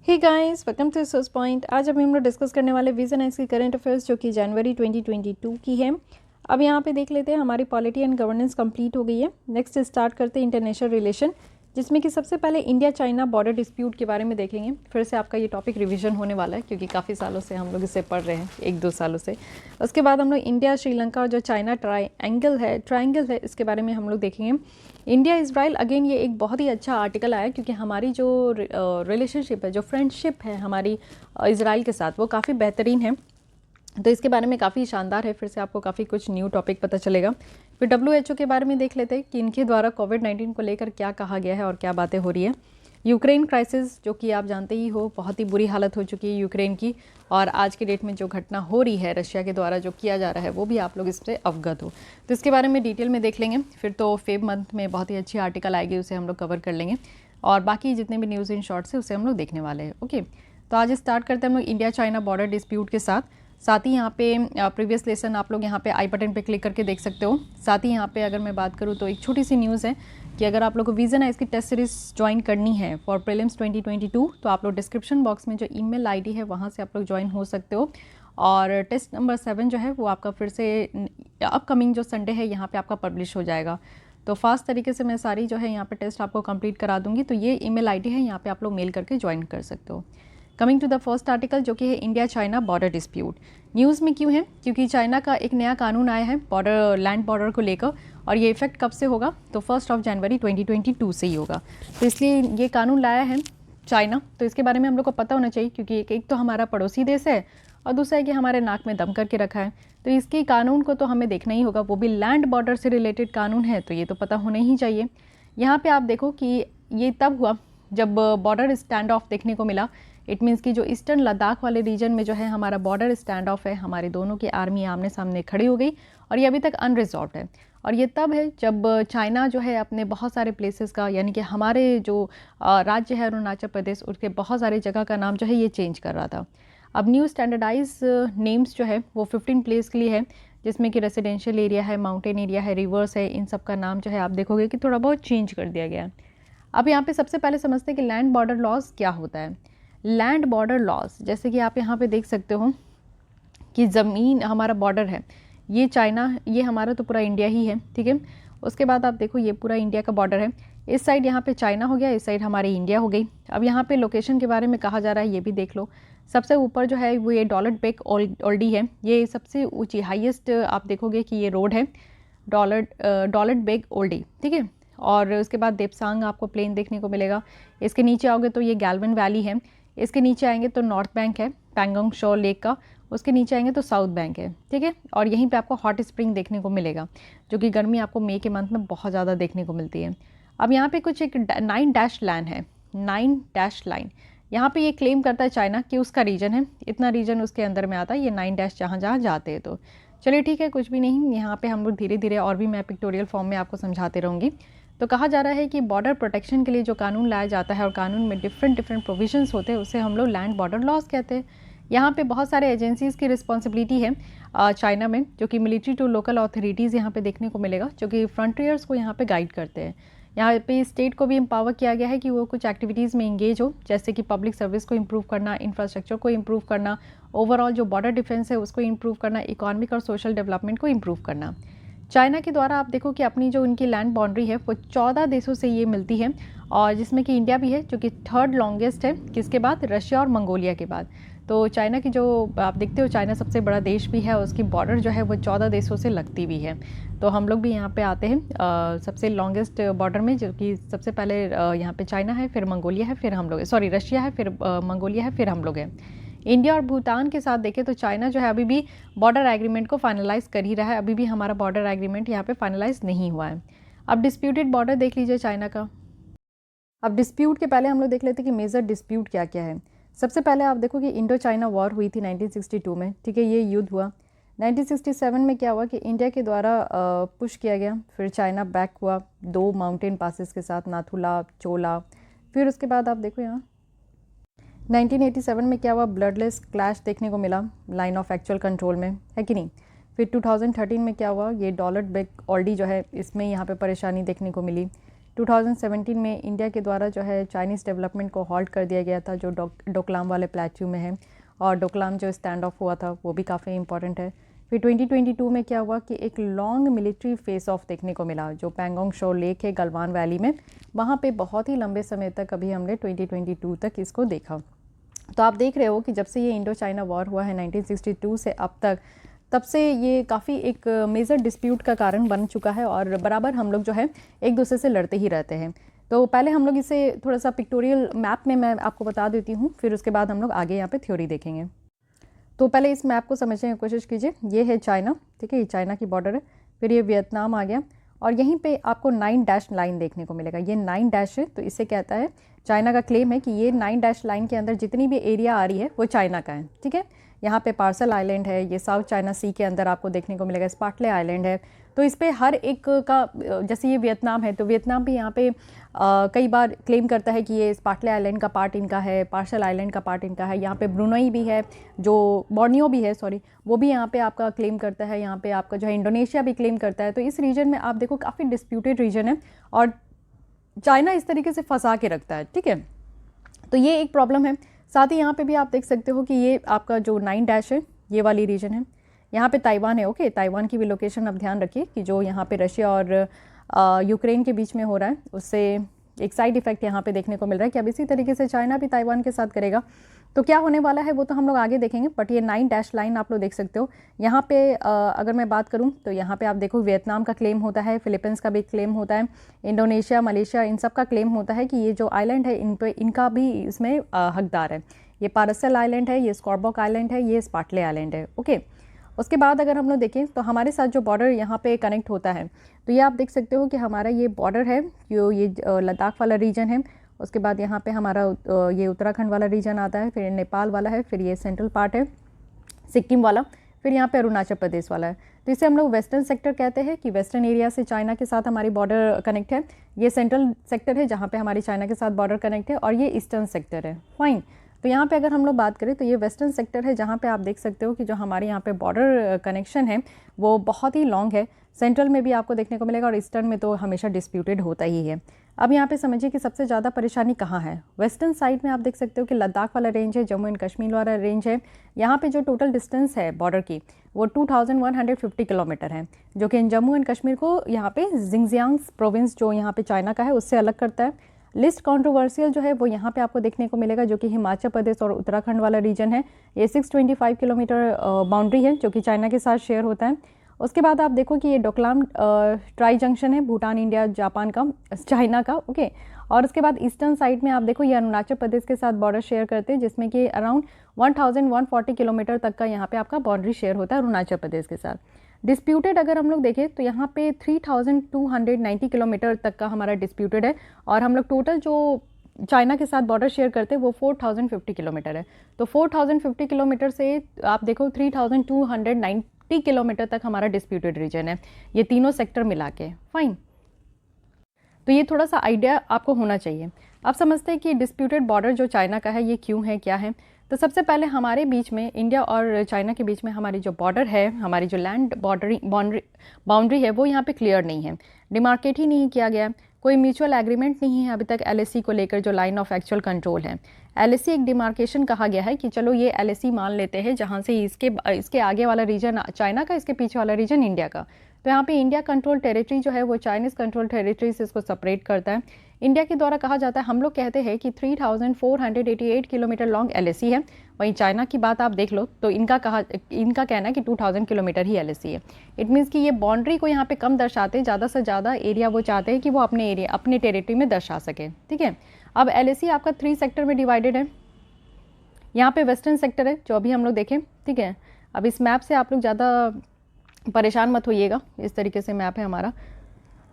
Hey guys, welcome to source point. आज अभी हम लोग डिस्कस करने वाले विजन एक्स की करंट अफेयर्स जो कि जनवरी 2022 की है। अब यहाँ पे देख लेते हैं, हमारी पॉलिटी एंड गवर्नेंस कंप्लीट हो गई है। नेक्स्ट स्टार्ट करते हैं इंटरनेशनल रिलेशन, जिसमें कि सबसे पहले इंडिया चाइना बॉर्डर डिस्प्यूट के बारे में देखेंगे। फिर से आपका ये टॉपिक रिवीजन होने वाला है क्योंकि काफ़ी सालों से हम लोग इसे पढ़ रहे हैं, 1-2 सालों से। उसके बाद हम लोग इंडिया श्रीलंका और जो चाइना ट्राइंगल है इसके बारे में हम लोग देखेंगे। इंडिया इजराइल, अगेन ये एक बहुत ही अच्छा आर्टिकल आया क्योंकि हमारी जो रिलेशनशिप है, जो फ्रेंडशिप है हमारी इजराइल के साथ, वो काफ़ी बेहतरीन है। तो इसके बारे में काफ़ी शानदार है। फिर से आपको काफ़ी कुछ न्यू टॉपिक पता चलेगा। फिर WHO के बारे में देख लेते हैं कि इनके द्वारा कोविड-19 को लेकर क्या कहा गया है और क्या बातें हो रही है। यूक्रेन क्राइसिस, जो कि आप जानते ही हो, बहुत ही बुरी हालत हो चुकी है यूक्रेन की, और आज की डेट में जो घटना हो रही है रशिया के द्वारा जो किया जा रहा है वो भी आप लोग इससे अवगत हो। तो इसके बारे में डिटेल में देख लेंगे। फिर तो फेब मंथ में बहुत ही अच्छी आर्टिकल आएगी, उसे हम लोग कवर कर लेंगे, और बाकी जितने भी न्यूज़ इन शॉर्ट से उसे हम लोग देखने वाले हैं। ओके, तो आज स्टार्ट करते हैं हम लोग इंडिया चाइना बॉर्डर डिस्प्यूट के साथ ही यहाँ पे प्रीवियस लेसन आप लोग यहाँ पे आई बटन पे क्लिक करके देख सकते हो। साथ ही यहाँ पे अगर मैं बात करूँ तो एक छोटी सी न्यूज़ है कि अगर आप लोग को विजन है इसकी टेस्ट सीरीज ज्वाइन करनी है फॉर प्रीलिम्स 2022, तो आप लोग डिस्क्रिप्शन बॉक्स में जो ईमेल आईडी है वहाँ से आप लोग ज्वाइन हो सकते हो। और टेस्ट नंबर 7 जो है वो आपका फिर से अपकमिंग जो संडे है यहाँ पे आपका पब्लिश हो जाएगा। तो फास्ट तरीके से मैं सारी जो है यहाँ पे टेस्ट आपको कंप्लीट करा दूंगी। तो ये ईमेल आईडी है, यहाँ पे आप लोग मेल करके ज्वाइन कर सकते हो। Coming to the first article, जो कि है India China border dispute. News में क्यों है? क्योंकि चाइना का एक नया कानून आया है लैंड बॉर्डर को लेकर, और ये इफेक्ट कब से होगा? तो 1 जनवरी 2022 से ही होगा। तो इसलिए ये कानून लाया है चाइना, तो इसके बारे में हम लोग को पता होना चाहिए क्योंकि एक तो हमारा पड़ोसी देश है और दूसरा है कि हमारे नाक में दम करके रखा है। तो इसकी कानून को तो हमें देखना ही होगा, वो भी लैंड बॉर्डर से रिलेटेड कानून है, तो ये तो पता होना ही चाहिए। यहाँ पे आप देखो कि ये तब हुआ जब बॉर्डर स्टैंड ऑफ देखने को मिला। इट मीन्स कि जो ईस्टर्न लद्दाख वाले रीजन में जो है हमारा बॉर्डर स्टैंड ऑफ है, हमारे दोनों की आर्मी आमने सामने खड़ी हो गई, और ये अभी तक अनरिजॉल्व है। और ये तब है जब चाइना जो है अपने बहुत सारे प्लेसेस का, यानी कि हमारे जो राज्य है अरुणाचल प्रदेश, उसके बहुत सारे जगह का नाम जो है ये चेंज कर रहा था। अब न्यू स्टैंडर्डाइज नेम्स जो है वो 15 प्लेस के लिए है, जिसमें कि रेसिडेंशियल एरिया है, माउंटेन एरिया है, रिवर्स है, इन सब का नाम जो है आप देखोगे कि थोड़ा बहुत चेंज कर दिया गया है। अब यहाँ पे सबसे पहले समझते हैं कि लैंड बॉर्डर लॉज क्या होता है। लैंड बॉर्डर लॉज, जैसे कि आप यहाँ पे देख सकते हो कि ज़मीन हमारा बॉर्डर है, ये चाइना, ये हमारा तो पूरा इंडिया ही है, ठीक है। उसके बाद आप देखो ये पूरा इंडिया का बॉर्डर है। इस साइड यहाँ पे चाइना हो गया, इस साइड हमारी इंडिया हो गई। अब यहाँ पे लोकेशन के बारे में कहा जा रहा है, ये भी देख लो। सबसे ऊपर जो है वो ये डॉलर बेक ओल्डी है, ये सबसे ऊंची हाईएस्ट आप देखोगे कि ये रोड है डॉलर बेक ओल्डी, ठीक है। और उसके बाद देपसांग आपको प्लेन देखने को मिलेगा। इसके नीचे आओगे तो ये गैल्वन वैली है। इसके नीचे आएंगे तो नॉर्थ बैंक है पैंगोंग शो लेक का। उसके नीचे आएंगे तो साउथ बैंक है, ठीक है। और यहीं पे आपको हॉट स्प्रिंग देखने को मिलेगा, जो कि गर्मी आपको मई के मंथ में बहुत ज़्यादा देखने को मिलती है। अब यहाँ पे कुछ एक 9 डैश लाइन है, 9 डैश लाइन। यहाँ पे ये क्लेम करता है चाइना कि उसका रीजन है, इतना रीजन उसके अंदर में आता है, ये 9 डैश जहाँ जहाँ जाते हैं। तो चलिए ठीक है, कुछ भी नहीं। यहाँ पे हम लोग धीरे धीरे और भी मैं पिक्टोरियल फॉर्म में आपको समझाते रहूँगी। तो कहा जा रहा है कि बॉर्डर प्रोटेक्शन के लिए जो कानून लाया जाता है और कानून में डिफरेंट प्रोविजंस होते हैं, उसे हम लोग लैंड बॉर्डर लॉज कहते हैं। यहाँ पे बहुत सारे एजेंसीज़ की रिस्पॉन्सिबिलिटी है चाइना में, जो कि मिलिट्री टू लोकल अथॉरिटीज़ यहाँ पे देखने को मिलेगा, जो कि फ्रंटियर्स को यहाँ पे गाइड करते हैं। यहाँ पे स्टेट को भी एम्पावर किया गया है कि वो कुछ एक्टिविटीज़ में इंगेज हो, जैसे कि पब्लिक सर्विस को इम्प्रूव करना, इंफ्रास्ट्रक्चर को इम्प्रूव करना, ओवरऑल जो बॉर्डर डिफेंस है उसको इम्प्रूव करना, इकोनॉमिक और सोशल डेवलपमेंट को इम्प्रूव करना। चाइना के द्वारा आप देखो कि अपनी जो उनकी लैंड बाउंड्री है वो 14 देशों से ये मिलती है, और जिसमें कि इंडिया भी है, जो कि 3rd लॉन्गेस्ट है, किसके बाद? रशिया और मंगोलिया के बाद। तो चाइना की जो आप देखते हो, चाइना सबसे बड़ा देश भी है, उसकी बॉर्डर जो है वो 14 देशों से लगती भी है। तो हम लोग भी यहाँ पे आते हैं सबसे लॉन्गेस्ट बॉर्डर में, जो कि सबसे पहले यहाँ पे चाइना है, फिर मंगोलिया है, फिर हम लोग, सॉरी रशिया है, फिर मंगोलिया है, फिर हम लोग हैं। इंडिया और भूटान के साथ देखें तो चाइना जो है अभी भी बॉर्डर एग्रीमेंट को फाइनलाइज कर ही रहा है, अभी भी हमारा बॉर्डर एग्रीमेंट यहाँ पे फाइनलाइज नहीं हुआ है। अब डिस्प्यूटेड बॉर्डर देख लीजिए चाइना का। अब डिस्प्यूट के पहले हम लोग देख लेते हैं कि मेजर डिस्प्यूट क्या क्या है। सबसे पहले आप देखो कि इंडो चाइना वॉर हुई थी 1962 में, ठीक है, ये युद्ध हुआ। 1967 में क्या हुआ कि इंडिया के द्वारा पुश किया गया, फिर चाइना बैक हुआ 2 माउंटेन पासेस के साथ, नाथुला, चोला। फिर उसके बाद आप देखो यहाँ 1987 में क्या हुआ, ब्लडलेस क्लैश देखने को मिला लाइन ऑफ एक्चुअल कंट्रोल में, है कि नहीं। फिर 2013 में क्या हुआ, ये डॉलर बेक ओल्डी जो है, इसमें यहाँ पे परेशानी देखने को मिली। 2017 में इंडिया के द्वारा जो है चाइनीज़ डेवलपमेंट को हॉल्ट कर दिया गया था, जो डोकलाम वाले प्लेट्यू में है, और डोकलाम जो स्टैंड ऑफ हुआ था वो भी काफ़ी इंपॉर्टेंट है। फिर 2022 में क्या हुआ कि एक लॉन्ग मिलिट्री फेस ऑफ देखने को मिला, जो पैंगोंग शो लेक है गलवान वैली में, वहाँ पे बहुत ही लंबे समय तक अभी हमने 2022 तक इसको देखा। तो आप देख रहे हो कि जब से ये इंडो चाइना वॉर हुआ है 1962 से अब तक, तब से ये काफ़ी एक मेजर डिस्प्यूट का कारण बन चुका है और बराबर हम लोग जो है एक दूसरे से लड़ते ही रहते हैं। तो पहले हम लोग इसे थोड़ा सा पिक्टोरियल मैप में मैं आपको बता देती हूँ, फिर उसके बाद हम लोग आगे यहाँ पे थ्योरी देखेंगे। तो पहले इस मैप को समझने की कोशिश कीजिए। ये है चाइना, ठीक है, ये चाइना की बॉर्डर है। फिर ये वियतनाम आ गया और यहीं पे आपको 9 डैश लाइन देखने को मिलेगा। ये 9 डैश है, तो इससे कहता है, चाइना का क्लेम है कि ये 9 डैश लाइन के अंदर जितनी भी एरिया आ रही है वो चाइना का है, ठीक है। यहाँ पे पार्सल आइलैंड है, ये साउथ चाइना सी के अंदर आपको देखने को मिलेगा, स्पाटले आइलैंड है। तो इस पे हर एक का, जैसे ये वियतनाम है तो वियतनाम भी यहाँ पे कई बार क्लेम करता है कि ये स्पाटले आइलैंड का पार्ट इनका है, पार्सल आइलैंड का पार्ट इनका है। यहाँ पे ब्रुनई भी है, जो बोर्नियो भी है, सॉरी, वो भी यहाँ पे आपका क्लेम करता है। यहाँ पे आपका जो है इंडोनेशिया भी क्लेम करता है। तो इस रीजन में आप देखो काफ़ी डिस्प्यूटेड रीजन है और चाइना इस तरीके से फंसा के रखता है, ठीक है। तो ये एक प्रॉब्लम है। साथ ही यहाँ पे भी आप देख सकते हो कि ये आपका जो 9 डैश है ये वाली रीजन है। यहाँ पे ताइवान है, ओके, ताइवान की भी लोकेशन अब ध्यान रखिए कि जो यहाँ पे रशिया और यूक्रेन के बीच में हो रहा है, उससे एक साइड इफेक्ट यहाँ पे देखने को मिल रहा है कि अब इसी तरीके से चाइना भी ताइवान के साथ करेगा। तो क्या होने वाला है वो तो हम लोग आगे देखेंगे, बट ये 9 डैश लाइन आप लोग देख सकते हो। यहाँ पे अगर मैं बात करूँ तो यहाँ पे आप देखो वियतनाम का क्लेम होता है, फिलीपींस का भी क्लेम होता है, इंडोनेशिया, मलेशिया, इन सब का क्लेम होता है कि ये जो आइलैंड है इन पे इनका भी इसमें हकदार है। ये पारसल आइलैंड है, ये स्कॉर्बोक आइलैंड है, ये स्पाटले आइलैंड है, ओके। उसके बाद अगर हम लोग देखें तो हमारे साथ जो बॉर्डर यहाँ पे कनेक्ट होता है, तो ये आप देख सकते हो कि हमारा ये बॉर्डर है, जो ये लद्दाख वाला रीजन है। उसके बाद यहाँ पे हमारा ये उत्तराखंड वाला रीजन आता है, फिर नेपाल वाला है, फिर ये सेंट्रल पार्ट है सिक्किम वाला, फिर यहाँ पे अरुणाचल प्रदेश वाला है। तो इसे हम लोग वेस्टर्न सेक्टर कहते हैं कि वेस्टर्न एरिया से चाइना के साथ हमारी बॉर्डर कनेक्ट है। ये सेंट्रल सेक्टर है जहाँ पे हमारी चाइना के साथ बॉर्डर कनेक्ट है, और ये ईस्टर्न सेक्टर है, फाइन। तो यहाँ पे अगर हम लोग बात करें तो ये वेस्टर्न सेक्टर है जहाँ पे आप देख सकते हो कि जो हमारे यहाँ पे बॉर्डर कनेक्शन है वो बहुत ही लॉन्ग है। सेंट्रल में भी आपको देखने को मिलेगा और ईस्टर्न में तो हमेशा डिस्प्यूटेड होता ही है। अब यहाँ पे समझिए कि सबसे ज़्यादा परेशानी कहाँ है। वेस्टर्न साइड में आप देख सकते हो कि लद्दाख वाला रेंज है, जम्मू एंड कश्मीर वाला रेंज है। यहाँ पे जो टोटल डिस्टेंस है बॉर्डर की वो 2150 किलोमीटर है, जो कि जम्मू एंड कश्मीर को यहाँ पे जिंगजियांग प्रोविंस जो यहाँ पे चाइना का है उससे अलग करता है। लिस्ट कंट्रोवर्शियल जो है वो यहाँ पे आपको देखने को मिलेगा, जो कि हिमाचल प्रदेश और उत्तराखंड वाला रीजन है। ये 625 किलोमीटर बाउंड्री है जो कि चाइना के साथ शेयर होता है। उसके बाद आप देखो कि ये डोकलाम ट्राई जंक्शन है, भूटान, इंडिया, जापान का, चाइना का, ओके। और उसके बाद ईस्टर्न साइड में आप देखो ये अरुणाचल प्रदेश के साथ बॉर्डर शेयर करते हैं, जिसमें कि अराउंड 1140 किलोमीटर तक का यहाँ पे आपका बाउंड्री शेयर होता है अरुणाचल प्रदेश के साथ। डिस्प्यूटेड अगर हम लोग देखें तो यहाँ पे 3290 किलोमीटर तक का हमारा डिस्प्यूटेड है, और हम लोग टोटल जो चाइना के साथ बॉर्डर शेयर करते हैं वो 4050 किलोमीटर है। तो 4050 किलोमीटर से आप देखो 3290 किलोमीटर तक हमारा डिस्प्यूटेड रीजन है, ये तीनों सेक्टर मिला के, फाइन। तो ये थोड़ा सा आइडिया आपको होना चाहिए। आप समझते हैं कि डिस्प्यूटेड बॉर्डर जो चाइना का है ये क्यों है, क्या है। तो सबसे पहले हमारे बीच में, इंडिया और चाइना के बीच में हमारी जो बॉर्डर है, हमारी जो लैंड बाउंड्री है वो यहाँ पे क्लियर नहीं है, डिमार्केट ही नहीं किया गया, कोई म्यूचुअल एग्रीमेंट नहीं है अभी तक एलएसी को लेकर, जो लाइन ऑफ एक्चुअल कंट्रोल है। एलएसी एक डिमार्केशन कहा गया है कि चलो ये एलएसी मान लेते हैं जहाँ से इसके आगे वाला रीजन चाइना का, इसके पीछे वाला रीजन इंडिया का। तो यहाँ पे इंडिया कंट्रोल टेरिटरी जो है वो चाइनीज़ कंट्रोल टेरिटरी से इसको सेपरेट करता है। इंडिया के द्वारा कहा जाता है, हम लोग कहते हैं कि 3488 किलोमीटर लॉन्ग एलएसी है। वहीं चाइना की बात आप देख लो तो इनका कहना है कि 2000 किलोमीटर ही एलएसी है। इट मीन्स कि ये बाउंड्री को यहाँ पे कम दर्शाते हैं, ज़्यादा से ज़्यादा एरिया वो चाहते हैं कि वो अपने टेरिटरी में दर्शा सके, ठीक है। अब एलएसी आपका 3 सेक्टर में डिवाइडेड है। यहाँ पे वेस्टर्न सेक्टर है जो अभी हम लोग देखें, ठीक है। अब इस मैप से आप लोग ज़्यादा परेशान मत होइएगा, इस तरीके से मैप है हमारा।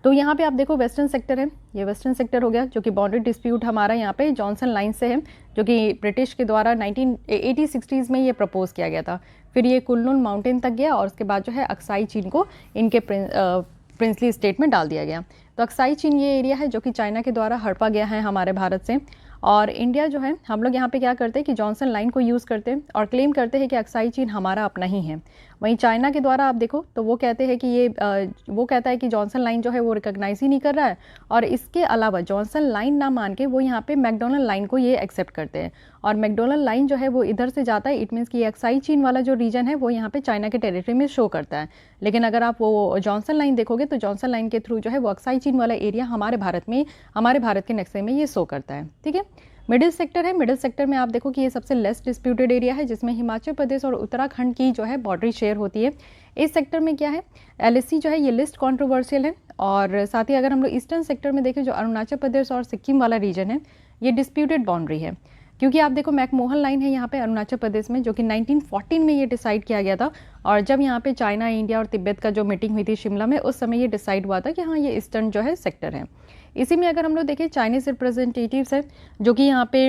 तो यहाँ पे आप देखो वेस्टर्न सेक्टर है, ये वेस्टर्न सेक्टर हो गया, जो कि बाउंड्री डिस्प्यूट हमारा यहाँ पे जॉनसन लाइन से है, जो कि ब्रिटिश के द्वारा 1980-60s में ये प्रपोज किया गया था। फिर ये कुनलुन माउंटेन तक गया और उसके बाद जो है अक्साई चीन को इनके प्रिंसली स्टेट में डाल दिया गया। तो अक्साई चीन ये एरिया है जो कि चाइना के द्वारा हड़पा गया है हमारे भारत से। और इंडिया जो है, हम लोग यहाँ पे क्या करते हैं कि जॉनसन लाइन को यूज़ करते हैं और क्लेम करते हैं कि अक्साई चीन हमारा अपना ही है। वहीं चाइना के द्वारा आप देखो तो वो कहते हैं कि वो कहता है कि जॉनसन लाइन जो है वो रिकॉग्नाइज ही नहीं कर रहा है, और इसके अलावा जॉनसन लाइन ना मान के वो यहाँ पे मैकडोनल्ड लाइन को ये एक्सेप्ट करते हैं, और मैकडोनल्ड लाइन जो है वो इधर से जाता है। इट मीन्स कि अक्साई चीन वाला जो रीजन है वो यहाँ पे चाइना के टेरिटरी में शो करता है। लेकिन अगर आप वो जॉनसन लाइन देखोगे तो जॉनसन लाइन के थ्रू जो है वो अक्साई चीन वाला एरिया हमारे भारत के नक्शे में ये शो करता है। ठीक है, मिडिल सेक्टर है। मिडिल सेक्टर में आप देखो कि ये सबसे लेस डिस्प्यूटेड एरिया है, जिसमें हिमाचल प्रदेश और उत्तराखंड की जो है बॉर्डरी शेयर होती है। इस सेक्टर में क्या है, एलएसी जो है ये लिस्ट कंट्रोवर्शियल है। और साथ ही अगर हम लोग ईस्टर्न सेक्टर में देखें, जो अरुणाचल प्रदेश और सिक्किम वाला रीजन है, ये डिस्प्यूटेड बाउंड्री है, क्योंकि आप देखो मैकमोहन लाइन है यहाँ पे अरुणाचल प्रदेश में, जो कि 1914 में ये डिसाइड किया गया था। और जब यहाँ पे चाइना, इंडिया और तिब्बत का जो मीटिंग हुई थी शिमला में, उस समय ये डिसाइड हुआ था कि हाँ ये ईस्टर्न जो है सेक्टर है। इसी में अगर हम लोग देखें, चाइनीज रिप्रेजेंटेटिव्स है जो कि यहाँ पे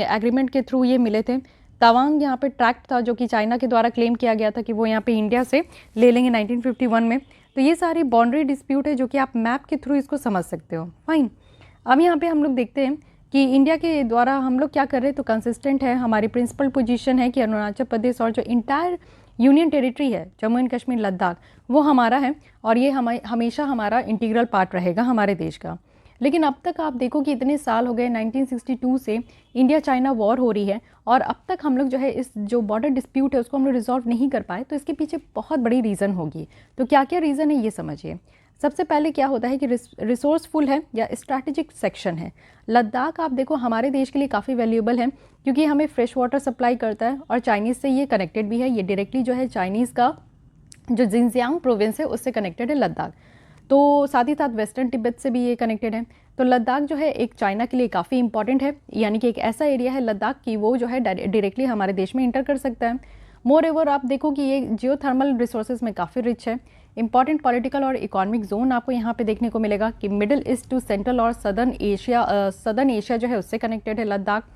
एग्रीमेंट के थ्रू ये मिले थे। तवांग यहाँ पे ट्रैक्ट था जो कि चाइना के द्वारा क्लेम किया गया था कि वो यहाँ पे इंडिया से ले लेंगे 1951 में। तो ये सारी बाउंड्री डिस्प्यूट है जो कि आप मैप के थ्रू इसको समझ सकते हो। फाइन, अब यहाँ पे हम लोग देखते हैं कि इंडिया के द्वारा हम लोग क्या कर रहे हैं। तो कंसिस्टेंट है, हमारी प्रिंसिपल पोजीशन है कि अरुणाचल प्रदेश और जो इंटायर यूनियन टेरिटरी है, जम्मू एंड कश्मीर, लद्दाख, वो हमारा है, और ये हमेशा हमारा इंटीग्रल पार्ट रहेगा हमारे देश का। लेकिन अब तक आप देखो कि इतने साल हो गए, 1962 से इंडिया चाइना वॉर हो रही है, और अब तक हम लोग जो है इस जो बॉर्डर डिस्प्यूट है उसको हम लोग रिजॉल्व नहीं कर पाए। तो इसके पीछे बहुत बड़ी रीज़न होगी। तो क्या क्या रीज़न है ये समझिए। सबसे पहले क्या होता है कि रिसोर्सफुल है या स्ट्रैटेजिक सेक्शन है। लद्दाख आप देखो हमारे देश के लिए काफ़ी वैल्यूएबल है, क्योंकि हमें फ्रेश वाटर सप्लाई करता है, और चाइनीज़ से ये कनेक्टेड भी है। ये डायरेक्टली जो है चाइनीज़ का जो जिनजियांग प्रोविंस है उससे कनेक्टेड है लद्दाख। तो साथ ही साथ वेस्टर्न तिब्बत से भी ये कनेक्टेड है। तो लद्दाख जो है एक चाइना के लिए काफ़ी इंपॉर्टेंट है, यानी कि एक ऐसा एरिया है लद्दाख की वो जो है डायरेक्टली हमारे देश में इंटर कर सकता है। मोर एवर आप देखो कि ये जियोथर्मल रिसोर्सेज में काफ़ी रिच है। इंपॉर्टेंट पॉलिटिकल और इकोनॉमिक जोन आपको यहाँ पे देखने को मिलेगा कि मिडिल ईस्ट टू सेंट्रल और सदर्न एशिया जो है उससे कनेक्टेड है Ladakh.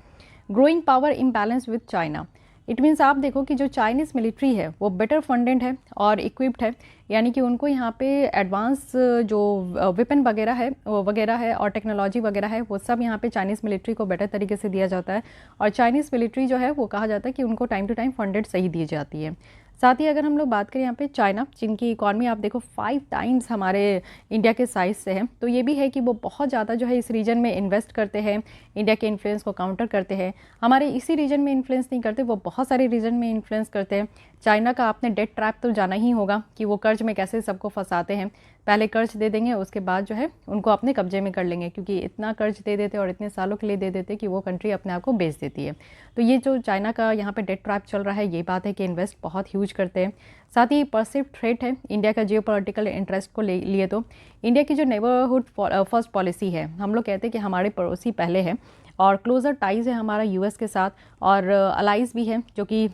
Growing power imbalance with China. It means आप देखो कि जो चाइनीज़ मिलिट्री है वो बेटर फंडेड है और इक्विप्ड है, यानी कि उनको यहाँ पे एडवांस जो वेपन वगैरह है और टेक्नोलॉजी वगैरह है वो सब यहाँ पे चाइनीज़ मिलिट्री को बेटर तरीके से दिया जाता है। और चाइनीज़ मिलिट्री जो है वो कहा जाता है कि उनको टाइम टू टाइम फंडेड सही दी जाती है। साथ ही अगर हम लोग बात करें यहाँ पे चाइना, जिनकी इकॉनमी आप देखो 5 टाइम्स हमारे इंडिया के साइज़ से है, तो ये भी है कि वो बहुत ज़्यादा जो है इस रीजन में इन्वेस्ट करते हैं, इंडिया के इन्फ्लुएंस को काउंटर करते हैं। हमारे इसी रीजन में इन्फ्लुएंस नहीं करते, वो बहुत सारे रीजन में इन्फ्लुएंस करते हैं। चाइना का आपने डेट ट्रैप तो जाना ही होगा कि वो कर्ज में कैसे सबको फंसाते हैं। पहले कर्ज दे देंगे, उसके बाद जो है उनको अपने कब्जे में कर लेंगे, क्योंकि इतना कर्ज दे देते और इतने सालों के लिए दे देते कि वो कंट्री अपने आप को बेच देती है। तो ये जो चाइना का यहाँ पे डेट ट्रैप चल रहा है, ये बात है कि इन्वेस्ट बहुत ह्यूज करते हैं। साथ ही परसिव थ्रेट है इंडिया का जियोपॉलिटिकल इंटरेस्ट को लिए। तो इंडिया की जो नेबरहुड फर्स्ट पॉलिसी है, हम लोग कहते हैं कि हमारे पड़ोसी पहले है, और क्लोजर टाइज है हमारा यूएस के साथ, और अलाइज भी है जो कि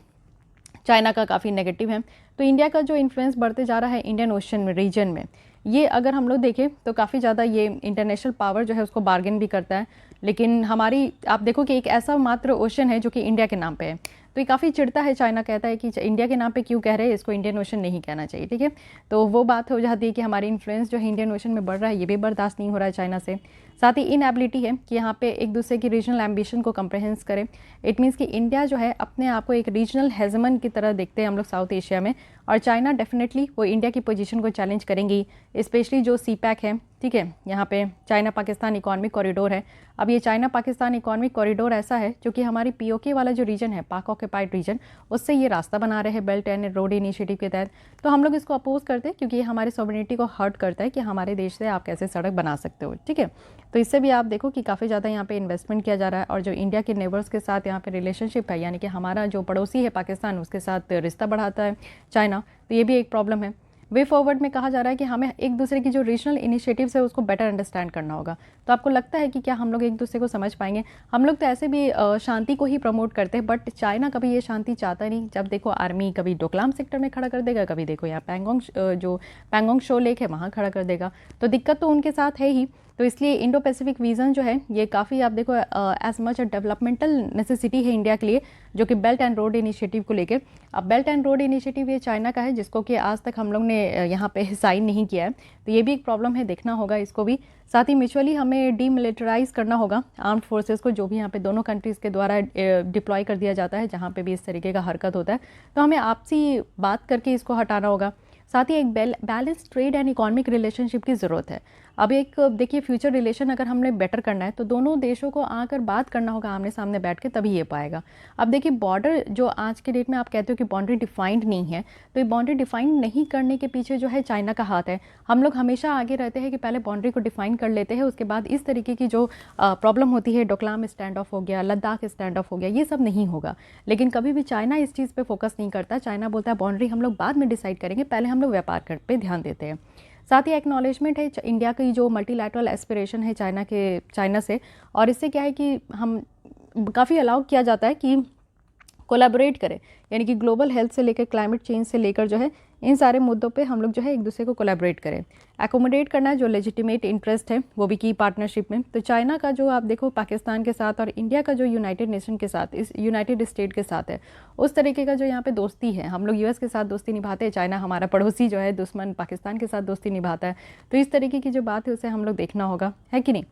चाइना का काफ़ी नेगेटिव है। तो इंडिया का जो इन्फ्लुएंस बढ़ते जा रहा है इंडियन ओशन रीजन में, ये अगर हम लोग देखें तो काफ़ी ज़्यादा ये इंटरनेशनल पावर जो है उसको बार्गेन भी करता है। लेकिन हमारी आप देखो कि एक ऐसा मात्र ओशन है जो कि इंडिया के नाम पे है, तो ये काफ़ी चिढ़ता है। चाइना कहता है कि इंडिया के नाम पे क्यों कह रहे हैं, इसको इंडियन ओशन नहीं कहना चाहिए। ठीक है, तो वो बात हो जाती है कि हमारी इन्फ्लुएंस जो है इंडियन ओशन में बढ़ रहा है, ये भी बर्दाश्त नहीं हो रहा है चाइना से। साथ ही इनएबिलिटी है कि यहाँ पे एक दूसरे की रीजनल एम्बिशन को कंप्रहेंस करे। इट मीन्स कि इंडिया जो है अपने आप को एक रीजनल हेजमन की तरह देखते हैं हम लोग साउथ एशिया में, और चाइना डेफिनेटली वो इंडिया की पोजीशन को चैलेंज करेंगी, स्पेशली जो सीपैक है। ठीक है, यहाँ पे चाइना पाकिस्तान इकोनॉमिक कॉरिडोर है। अब ये चाइना पाकिस्तान इकोनॉमिक कॉरिडोर ऐसा है जो कि हमारी पीओके वाला जो रीजन है, पाक ऑक्यूपाइड रीजन, उससे ये रास्ता बना रहे हैं बेल्ट एंड रोड इनिशिएटिव के तहत। तो हम लोग इसको अपोज करते हैं, क्योंकि ये हमारी सॉवरेनिटी को हर्ट करता है कि हमारे देश से आप कैसे सड़क बना सकते हो। ठीक है, तो इससे भी आप देखो कि काफ़ी ज़्यादा यहाँ पे इन्वेस्टमेंट किया जा रहा है, और जो इंडिया के नेबर्स के साथ यहाँ पे रिलेशनशिप है, यानी कि हमारा जो पड़ोसी है पाकिस्तान, उसके साथ रिश्ता बढ़ाता है चाइना, तो ये भी एक प्रॉब्लम है। वे फॉरवर्ड में कहा जा रहा है कि हमें एक दूसरे की जो रीजनल इनिशिएटिव्स है उसको बेटर अंडरस्टैंड करना होगा। तो आपको लगता है कि क्या हम लोग एक दूसरे को समझ पाएंगे? हम लोग तो ऐसे भी शांति को ही प्रमोट करते हैं, बट चाइना कभी ये शांति चाहता नहीं। जब देखो आर्मी कभी डोकलाम सेक्टर में खड़ा कर देगा, कभी देखो यहाँ पैंगोंग जो पैंगोंग शो लेक है वहाँ खड़ा कर देगा, तो दिक्कत तो उनके साथ है ही। तो इसलिए इंडो पैसिफिक रीजन जो है ये काफ़ी आप देखो एज मच डेवलपमेंटल नेसेसिटी है इंडिया के लिए, जो कि बेल्ट एंड रोड इनिशिएटिव को लेकर। अब बेल्ट एंड रोड इनिशिएटिव ये चाइना का है, जिसको कि आज तक हम लोग ने यहाँ पे साइन नहीं किया है, तो ये भी एक प्रॉब्लम है, देखना होगा इसको भी। साथ ही म्यूचुअली हमें डीमिलिटराइज करना होगा आर्म्ड फोर्सेस को, जो भी यहाँ पे दोनों कंट्रीज़ के द्वारा डिप्लॉय कर दिया जाता है जहाँ पे भी इस तरीके का हरकत होता है, तो हमें आपसी बात करके इसको हटाना होगा। साथ ही एक balance trade and economic relationship की ज़रूरत है। अब एक देखिए फ्यूचर रिलेशन अगर हमने बेटर करना है तो दोनों देशों को आकर बात करना होगा आमने सामने बैठ के, तभी ये पाएगा। अब देखिए बॉर्डर जो आज के डेट में आप कहते हो कि बाउंड्री डिफाइंड नहीं है, तो ये बाउंड्री डिफाइंड नहीं करने के पीछे जो है चाइना का हाथ है। हम लोग हमेशा आगे रहते हैं कि पहले बाउंड्री को डिफाइन कर लेते हैं, उसके बाद इस तरीके की जो प्रॉब्लम होती है, डोकलाम स्टैंड ऑफ हो गया, लद्दाख स्टैंड ऑफ हो गया, ये सब नहीं होगा। लेकिन कभी भी चाइना इस चीज़ पर फोकस नहीं करता। चाइना बोलता है बाउंड्री हम लोग बाद में डिसाइड करेंगे, पहले हम लोग व्यापार पे ध्यान देते हैं। साथ ही एक्नॉलेजमेंट है इंडिया की जो मल्टीलैटरल एस्पिरेशन है चाइना से, और इससे क्या है कि हम काफ़ी अलाउ किया जाता है कि कोलैबोरेट करें, यानी कि ग्लोबल हेल्थ से लेकर क्लाइमेट चेंज से लेकर जो है इन सारे मुद्दों पे हम लोग जो है एक दूसरे को कोलैबोरेट करें, एकोमोडेट करना है जो लेजिटिमेट इंटरेस्ट है, वो भी की पार्टनरशिप में। तो चाइना का जो आप देखो पाकिस्तान के साथ और इंडिया का जो यूनाइटेड नेशन के साथ, इस यूनाइटेड स्टेट के साथ है, उस तरीके का जो यहाँ पे दोस्ती है, हम लोग यूएस के साथ दोस्ती निभाते हैं, चाइना हमारा पड़ोसी जो है दुश्मन पाकिस्तान के साथ दोस्ती निभाता है। तो इस तरीके की जो बात है उसे हम लोग देखना होगा, है कि नहीं।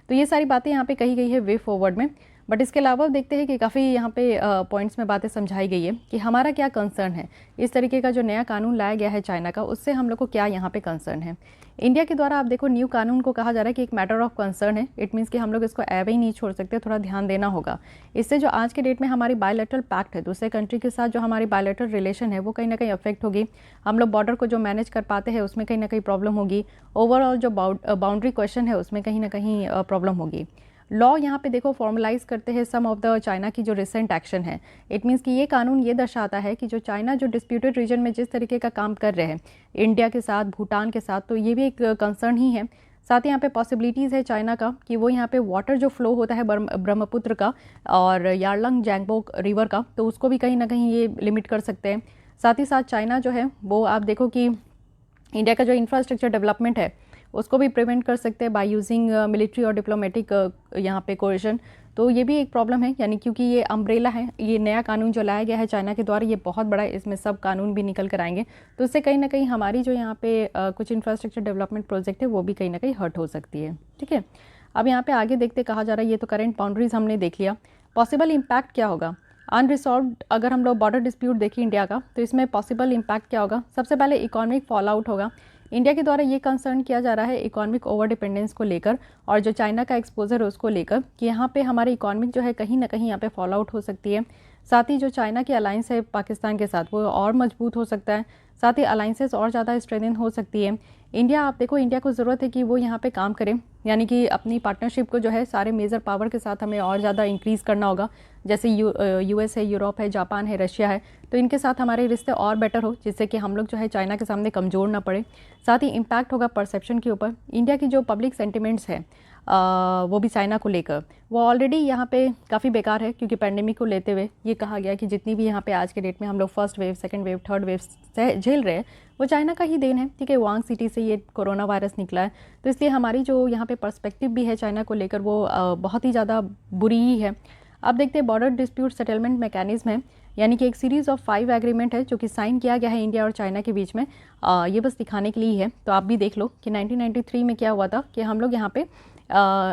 तो ये सारी बातें यहाँ पे कही गई है वे फॉरवर्ड में। बट इसके अलावा देखते हैं कि काफ़ी यहाँ पे पॉइंट्स में बातें समझाई गई है कि हमारा क्या कंसर्न है, इस तरीके का जो नया कानून लाया गया है चाइना का, उससे हम लोग को क्या यहाँ पे कंसर्न है। इंडिया के द्वारा आप देखो न्यू कानून को कहा जा रहा है कि एक मैटर ऑफ कंसर्न है। इट मीन्स कि हम लोग इसको एवे ही नहीं छोड़ सकते, थोड़ा ध्यान देना होगा। इससे जो आज के डेट में हमारी बायलैटरल पैक्ट है, दूसरे कंट्री के साथ जो हमारी बायलैटरल रिलेशन है, वो कहीं ना कहीं अफेक्ट होगी। हम लोग बॉर्डर को जो मैनेज कर पाते हैं उसमें कहीं ना कहीं प्रॉब्लम होगी। ओवरऑल जो बाउंड्री क्वेश्चन है उसमें कहीं ना कहीं प्रॉब्लम होगी। लॉ यहाँ पे देखो फॉर्मलाइज करते हैं सम ऑफ द चाइना की जो रिसेंट एक्शन है। इट मीन्स कि ये कानून ये दर्शाता है कि जो चाइना जो डिस्प्यूटेड रीजन में जिस तरीके का काम कर रहे हैं इंडिया के साथ, भूटान के साथ, तो ये भी एक कंसर्न ही है। साथ ही यहाँ पे पॉसिबिलिटीज़ है चाइना का कि वो यहाँ पे वाटर जो फ्लो होता है ब्रह्मपुत्र का और यारलंग जैंगबोक रिवर का, तो उसको भी कहीं ना कहीं ये लिमिट कर सकते हैं। साथ ही साथ चाइना जो है वो आप देखो कि इंडिया का जो इंफ्रास्ट्रक्चर डेवलपमेंट है उसको भी प्रिवेंट कर सकते हैं बाय यूजिंग मिलिट्री और डिप्लोमेटिक यहाँ पे कोएशन। तो ये भी एक प्रॉब्लम है, यानी क्योंकि ये अम्ब्रेला है, ये नया कानून जो लाया गया है चाइना के द्वारा ये बहुत बड़ा है, इसमें सब कानून भी निकल कर आएंगे, तो इससे कहीं ना कहीं हमारी जो यहाँ पे कुछ इंफ्रास्ट्रक्चर डेवलपमेंट प्रोजेक्ट है वो भी कहीं ना कहीं हर्ट हो सकती है। ठीक है, अब यहाँ पे आगे देखते कहा जा रहा है, ये तो करेंट बाउंड्रीज हमने देख लिया। पॉसिबल इम्पैक्ट क्या होगा अनरिजॉल्व्ड, अगर हम लोग बॉर्डर डिस्प्यूट देखें इंडिया का, तो इसमें पॉसिबल इम्पैक्ट क्या होगा। सबसे पहले इकोनॉमिक फॉल आउट होगा। इंडिया के द्वारा ये कंसर्न किया जा रहा है इकोनॉमिक ओवर डिपेंडेंस को लेकर और जो चाइना का एक्सपोजर है उसको लेकर कि यहाँ पे हमारी इकोनॉमिक जो है कहीं ना कहीं यहाँ पे फॉल आउट हो सकती है। साथ ही जो चाइना की अलायंस है पाकिस्तान के साथ वो और मजबूत हो सकता है। साथ ही अलायंसेस और ज़्यादा स्ट्रेंथन हो सकती है। इंडिया आप देखो इंडिया को ज़रूरत है कि वो यहाँ पे काम करे, यानी कि अपनी पार्टनरशिप को जो है सारे मेजर पावर के साथ हमें और ज़्यादा इंक्रीज़ करना होगा। जैसे यूएस है, यूरोप है, जापान है, रशिया है, तो इनके साथ हमारे रिश्ते और बेटर हो, जिससे कि हम लोग जो है चाइना के सामने कमज़ोर ना पड़े। साथ ही इम्पैक्ट होगा परसेप्शन के ऊपर। इंडिया की जो पब्लिक सेंटिमेंट्स है वो भी चाइना को लेकर वो ऑलरेडी यहाँ पे काफ़ी बेकार है, क्योंकि पैंडेमिक को लेते हुए ये कहा गया कि जितनी भी यहाँ पे आज के डेट में हम लोग first wave, second wave, third wave झेल रहे हैं वो चाइना का ही देन है। ठीक है, वांग सिटी से ये कोरोना वायरस निकला है, तो इसलिए हमारी जो यहाँ पे पर्सपेक्टिव भी है चाइना को लेकर वो बहुत ही ज़्यादा बुरी ही है। अब देखते हैं बॉर्डर डिस्प्यूट सेटलमेंट मैकेनिज्म है, यानी कि एक सीरीज़ ऑफ 5 एग्रीमेंट है जो कि साइन किया गया है इंडिया और चाइना के बीच में। ये बस दिखाने के लिए है, तो आप भी देख लो कि 1993 में क्या हुआ था कि हम लोग यहाँ पे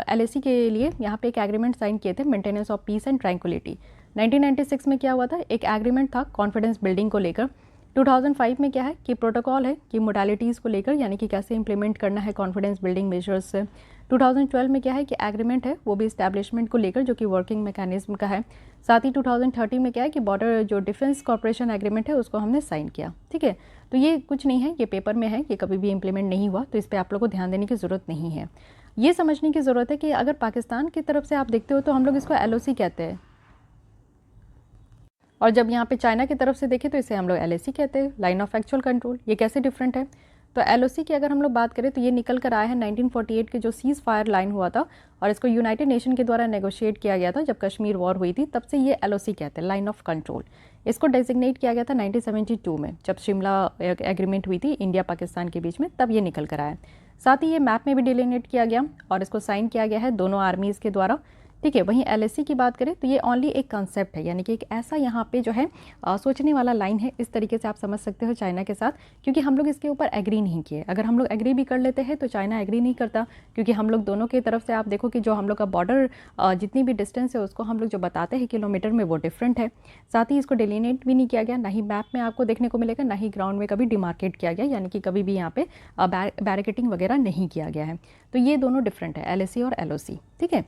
LAC के लिए यहाँ पे एक एग्रीमेंट साइन किए थे, maintenance of peace and tranquillity. 1996 में क्या हुआ था, एक एग्रीमेंट था कॉन्फिडेंस बिल्डिंग को लेकर। 2005 में क्या है कि प्रोटोकॉल है कि मोडालिटीज़ को लेकर, यानी कि कैसे इंप्लीमेंट करना है कॉन्फिडेंस बिल्डिंग मेजर्स से। 2012 में क्या है कि एग्रीमेंट है वो भी इस्टेब्लिशमेंट को लेकर, जो कि वर्किंग मैकेनिज्म का है। साथ ही 2013 में क्या है कि बॉर्डर जो डिफेंस कॉर्पोरेशन एग्रीमेंट है उसको हमने साइन किया। ठीक है, तो ये कुछ नहीं है, ये पेपर में है, ये कभी भी इंप्लीमेंट नहीं हुआ, तो इस पर आप लोग को ध्यान देने की ज़रूरत नहीं है। ये समझने की ज़रूरत है कि अगर पाकिस्तान की तरफ से आप देखते हो तो हम लोग इसको LOC कहते हैं, और जब यहाँ पे चाइना की तरफ से देखें तो इसे हम लोग LAC कहते हैं, लाइन ऑफ एक्चुअल कंट्रोल। ये कैसे डिफरेंट है, तो LOC की अगर हम लोग बात करें तो ये निकल कर आया है 1948 के जो सीज़ फायर लाइन हुआ था, और इसको यूनाइटेड नेशन के द्वारा नेगोशिएट किया गया था जब कश्मीर वॉर हुई थी, तब से ये LOC कहते हैं, लाइन ऑफ कंट्रोल। इसको डेजिग्नेट किया गया था 1972 में जब शिमला एग्रीमेंट हुई थी इंडिया पाकिस्तान के बीच में, तब ये निकल कर आया। साथ ही ये मैप में भी डिलिनेट किया गया और इसको साइन किया गया है दोनों आर्मीज़ के द्वारा, ठीक है। वहीं LAC की बात करें तो ये ओनली एक कंसेप्ट है, यानी कि एक ऐसा यहाँ पे जो है सोचने वाला लाइन है, इस तरीके से आप समझ सकते हो चाइना के साथ, क्योंकि हम लोग इसके ऊपर एग्री नहीं किए। अगर हम लोग एग्री भी कर लेते हैं तो चाइना एग्री नहीं करता, क्योंकि हम लोग दोनों की तरफ से आप देखो कि जो हम लोग का बॉर्डर जितनी भी डिस्टेंस है उसको हम लोग जो बताते हैं किलोमीटर में वो डिफरेंट है। साथ ही इसको डिलिनेट भी नहीं किया गया, ना ही मैप में आपको देखने को मिलेगा, ना ही ग्राउंड में कभी डिमार्केट किया गया, यानी कि कभी भी यहाँ पे बैरिकेटिंग वगैरह नहीं किया गया है। तो ये दोनों डिफरेंट है, LAC और LOC, ठीक है।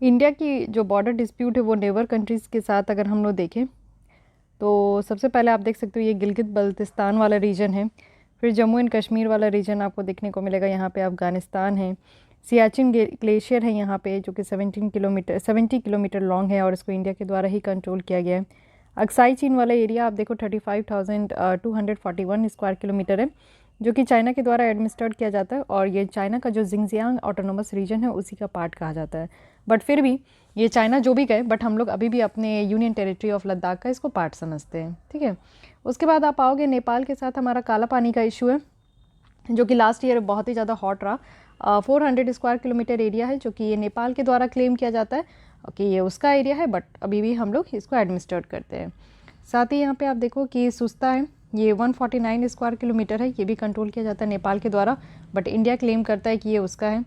इंडिया की जो बॉर्डर डिस्प्यूट है वो नेबर कंट्रीज़ के साथ अगर हम लोग देखें तो सबसे पहले आप देख सकते हो ये गिलगित बल्तिस्तान वाला रीजन है, फिर जम्मू एंड कश्मीर वाला रीजन आपको देखने को मिलेगा, यहाँ पे अफ़गानिस्तान है, सियाचिन ग्लेशियर है यहाँ पे जो कि 70 किलोमीटर लॉन्ग है और इसको इंडिया के द्वारा ही कंट्रोल किया गया है। अक्साई चीन वाला एरिया आप देखो 35,241 स्क्वायर किलोमीटर है, जो कि चाइना के द्वारा एडमिनिस्ट्रेट किया जाता है और ये चाइना का जो जिंगजियांग ऑटोनोमस रीजन है उसी का पार्ट कहा जाता है। बट फिर भी ये चाइना जो भी कहे, बट हम लोग अभी भी अपने यूनियन टेरिटरी ऑफ लद्दाख का इसको पार्ट समझते हैं, ठीक है। उसके बाद आप आओगे नेपाल के साथ, हमारा काला पानी का इशू है जो कि लास्ट ईयर बहुत ही ज़्यादा हॉट रहा। 400 स्क्वायर किलोमीटर एरिया है जो कि ये नेपाल के द्वारा क्लेम किया जाता है कि ये उसका एरिया है, बट अभी भी हम लोग इसको एडमिनिस्ट्रेट करते हैं। साथ ही यहाँ पे आप देखो कि सुस्ता है, ये 149 स्क्वायर किलोमीटर है, ये भी कंट्रोल किया जाता है नेपाल के द्वारा, बट इंडिया क्लेम करता है कि ये उसका है।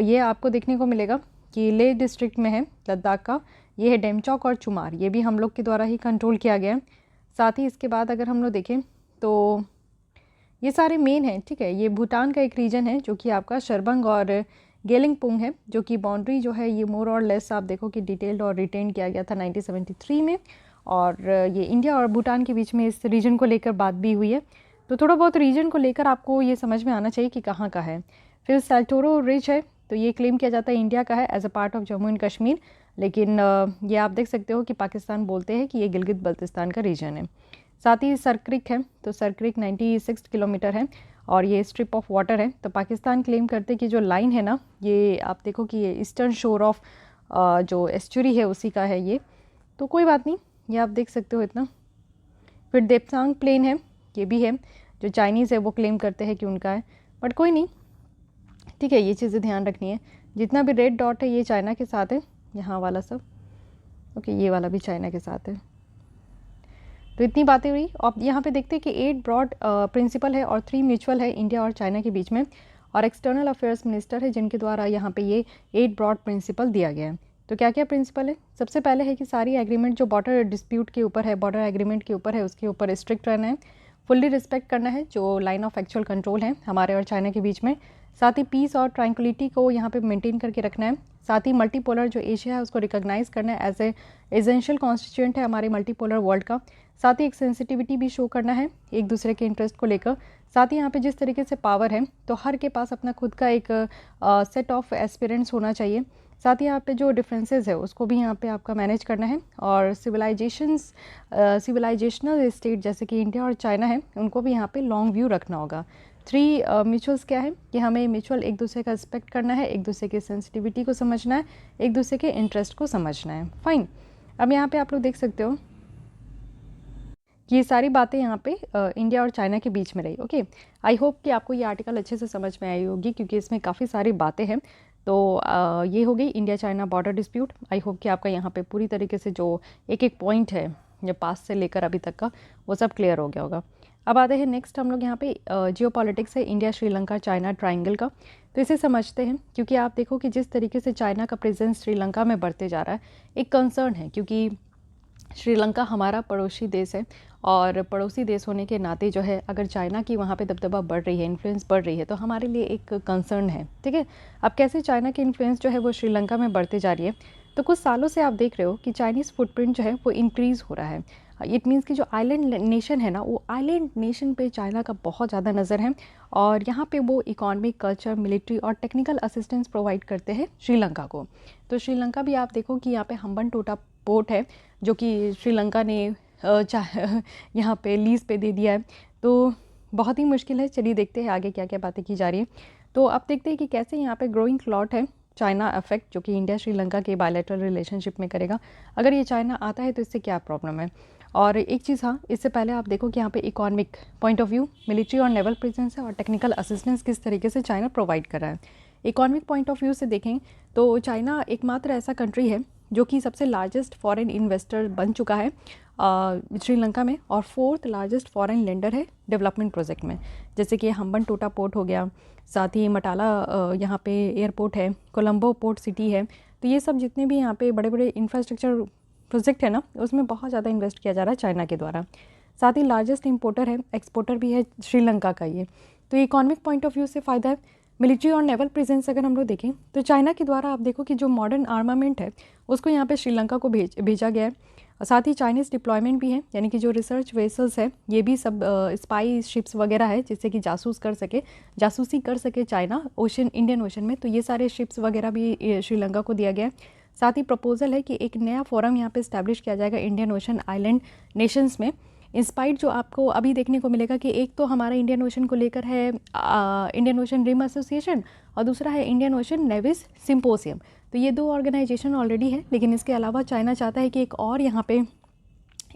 ये आपको देखने को मिलेगा कि लेह डिस्ट्रिक्ट में है लद्दाख का, ये है डेमचौक और चुमार, ये भी हम लोग के द्वारा ही कंट्रोल किया गया है। साथ ही इसके बाद अगर हम लोग देखें तो ये सारे मेन हैं, ठीक है। ये भूटान का एक रीजन है जो कि आपका शरबंग और गेलिंगपुंग है, जो कि बाउंड्री जो है ये मोर और लेस आप देखो कि डिटेल्ड और रिटेन किया गया था 1973 में, और ये इंडिया और भूटान के बीच में इस रीजन को लेकर बात भी हुई है। तो थोड़ा बहुत रीजन को लेकर आपको ये समझ में आना चाहिए कि कहाँ का है। फिर सल्टोरो रिज है, तो ये क्लेम किया जाता है इंडिया का है as a part of Jammu and Kashmir, लेकिन ये आप देख सकते हो कि पाकिस्तान बोलते हैं कि ये गिलगित बल्तिस्तान का रीजन है। साथ ही सरक्रिक है, तो सरक्रिक 96 किलोमीटर है और ये स्ट्रिप ऑफ वाटर है। तो पाकिस्तान क्लेम करते कि जो लाइन है ना, ये आप देखो कि ये ईस्टर्न शोर ऑफ जो एस्चुरी है उसी का है ये, तो कोई बात नहीं, ये आप देख सकते हो इतना। फिर देपसांग प्लेन है, ये भी है, जो चाइनीज़ है वो क्लेम करते हैं कि उनका है, बट कोई नहीं, ठीक है। ये चीज़ें ध्यान रखनी है। जितना भी रेड डॉट है ये चाइना के साथ है, यहाँ वाला सब, ओके, ये वाला भी चाइना के साथ है। तो इतनी बातें हुई। अब यहाँ पे देखते हैं कि 8 ब्रॉड प्रिंसिपल है और 3 म्यूचुअल है इंडिया और चाइना के बीच में, और एक्सटर्नल अफेयर्स मिनिस्टर है जिनके द्वारा यहाँ पे ये 8 ब्रॉड प्रिंसिपल दिया गया है। तो क्या क्या प्रिंसिपल है? सबसे पहले है कि सारी एग्रीमेंट जो बॉर्डर डिस्प्यूट के ऊपर है, बॉर्डर एग्रीमेंट के ऊपर है, उसके ऊपर स्ट्रिक्ट रहना है, फुल्ली रिस्पेक्ट करना है जो लाइन ऑफ एक्चुअल कंट्रोल है हमारे और चाइना के बीच में। साथ ही पीस और ट्रैंक्विलिटी को यहाँ पे मेंटेन करके रखना है। साथ ही मल्टीपोलर जो एशिया है उसको रिकॉग्नाइज करना है एज ए एसेंशियल कॉन्स्टिट्यूएंट है हमारे मल्टीपोलर वर्ल्ड का। साथ ही एक सेंसिटिविटी भी शो करना है एक दूसरे के इंटरेस्ट को लेकर। साथ ही यहाँ पे जिस तरीके से पावर है तो हर के पास अपना खुद का एक सेट ऑफ एस्पिरेंट्स होना चाहिए। साथ ही यहाँ पे जो डिफरेंसेस है उसको भी यहाँ पे आपका मैनेज करना है, और सिविलाइजेशनल स्टेट जैसे कि इंडिया और चाइना है उनको भी यहाँ पे लॉन्ग व्यू रखना होगा। 3 म्यूचुअल्स क्या है कि हमें म्यूचुअल एक दूसरे का रिस्पेक्ट करना है, एक दूसरे की सेंसिटिविटी को समझना है, एक दूसरे के इंटरेस्ट को समझना है। फाइन, अब यहाँ पे आप लोग देख सकते हो कि ये सारी बातें यहाँ पे इंडिया और चाइना के बीच में रही। ओके, आई होप कि आपको ये आर्टिकल अच्छे से समझ में आई होगी क्योंकि इसमें काफ़ी सारी बातें हैं। तो ये हो गई India China border dispute. I hope कि आपका यहाँ पे पूरी तरीके से जो एक एक पॉइंट है जो पास से लेकर अभी तक का वो सब क्लियर हो गया होगा। अब आते हैं नेक्स्ट हम लोग यहाँ पे जियोपॉलिटिक्स है इंडिया श्रीलंका चाइना ट्रायंगल का। तो इसे समझते हैं क्योंकि आप देखो कि जिस तरीके से चाइना का प्रेजेंस श्रीलंका में बढ़ते जा रहा है, एक कंसर्न है क्योंकि श्रीलंका हमारा पड़ोसी देश है और पड़ोसी देश होने के नाते जो है अगर चाइना की वहाँ पे दबदबा बढ़ रही है, इन्फ्लुएंस बढ़ रही है, तो हमारे लिए एक कंसर्न है। ठीक है, अब कैसे चाइना की इन्फ्लुएंस जो है वो श्रीलंका में बढ़ते जा रही है, तो कुछ सालों से आप देख रहे हो कि चाइनीज़ फुटप्रिंट जो है वो इंक्रीज़ हो रहा है। इट मीन्स कि जो आइलैंड नेशन है ना, वो आइलैंड नेशन पे चाइना का बहुत ज़्यादा नज़र है और यहाँ पे वो इकोनॉमिक, कल्चर, मिलिट्री और टेक्निकल असिस्टेंस प्रोवाइड करते हैं श्रीलंका को। तो श्रीलंका भी आप देखो कि यहाँ पे हम्बनटोटा पोर्ट है जो कि श्रीलंका ने यहाँ पे लीज़ पे दे दिया है। तो बहुत ही मुश्किल है, चलिए देखते हैं आगे क्या क्या बातें की जा रही हैं। तो अब देखते हैं कि कैसे यहाँ पे ग्रोइंग क्लॉट है चाइना अफेक्ट, जो कि इंडिया श्रीलंका के बायलैटरल रिलेशनशिप में करेगा। अगर ये चाइना आता है तो इससे क्या प्रॉब्लम है, और एक चीज़ हाँ, इससे पहले आप देखो कि यहाँ पे economic point of view, military और नेवल प्रेजेंस है और टेक्निकल असिस्टेंस किस तरीके से चाइना प्रोवाइड कर रहा है। इकोनॉमिक पॉइंट ऑफ व्यू से देखें तो चाइना एकमात्र ऐसा कंट्री है जो कि सबसे लार्जेस्ट फॉरेन इन्वेस्टर बन चुका है श्रीलंका में, और 4th लार्जेस्ट फॉरेन लेंडर है डेवलपमेंट प्रोजेक्ट में। जैसे कि हम्बन टोटा पोर्ट हो गया, साथ ही मटाला यहाँ पे एयरपोर्ट है, कोलंबो पोर्ट सिटी है। तो ये सब जितने भी यहाँ पे बड़े बड़े इंफ्रास्ट्रक्चर प्रोजेक्ट है ना, उसमें बहुत ज़्यादा इन्वेस्ट किया जा रहा है चाइना के द्वारा। साथ ही लार्जेस्ट इंपोर्टर है, एक्सपोर्टर भी है श्रीलंका का ये। तो इकोनॉमिक पॉइंट ऑफ व्यू से फ़ायदा है। मिलिट्री और नेवल प्रेजेंस अगर हम लोग देखें तो चाइना के द्वारा आप देखो कि जो मॉडर्न आर्मामेंट है उसको यहाँ पे श्रीलंका को भेजा गया है। और साथ ही चाइनीज़ डिप्लॉयमेंट भी है, यानी कि जो रिसर्च वेसल्स है ये भी सब स्पाई शिप्स वगैरह है जिससे कि जासूसी कर सके चाइना ओशन, इंडियन ओशन में। तो ये सारे शिप्स वगैरह भी श्रीलंका को दिया गया है। साथ ही प्रपोजल है कि एक नया फोरम यहाँ पे इस्टेब्लिश किया जाएगा इंडियन ओशन आइलैंड नेशंस में। इंस्पाइट जो आपको अभी देखने को मिलेगा कि एक तो हमारा इंडियन ओशन को लेकर है इंडियन ओशन रिम एसोसिएशन, और दूसरा है इंडियन ओशन नेविस सिम्पोसियम। तो ये 2 ऑर्गेनाइजेशन ऑलरेडी है, लेकिन इसके अलावा चाइना चाहता है कि एक और यहाँ पे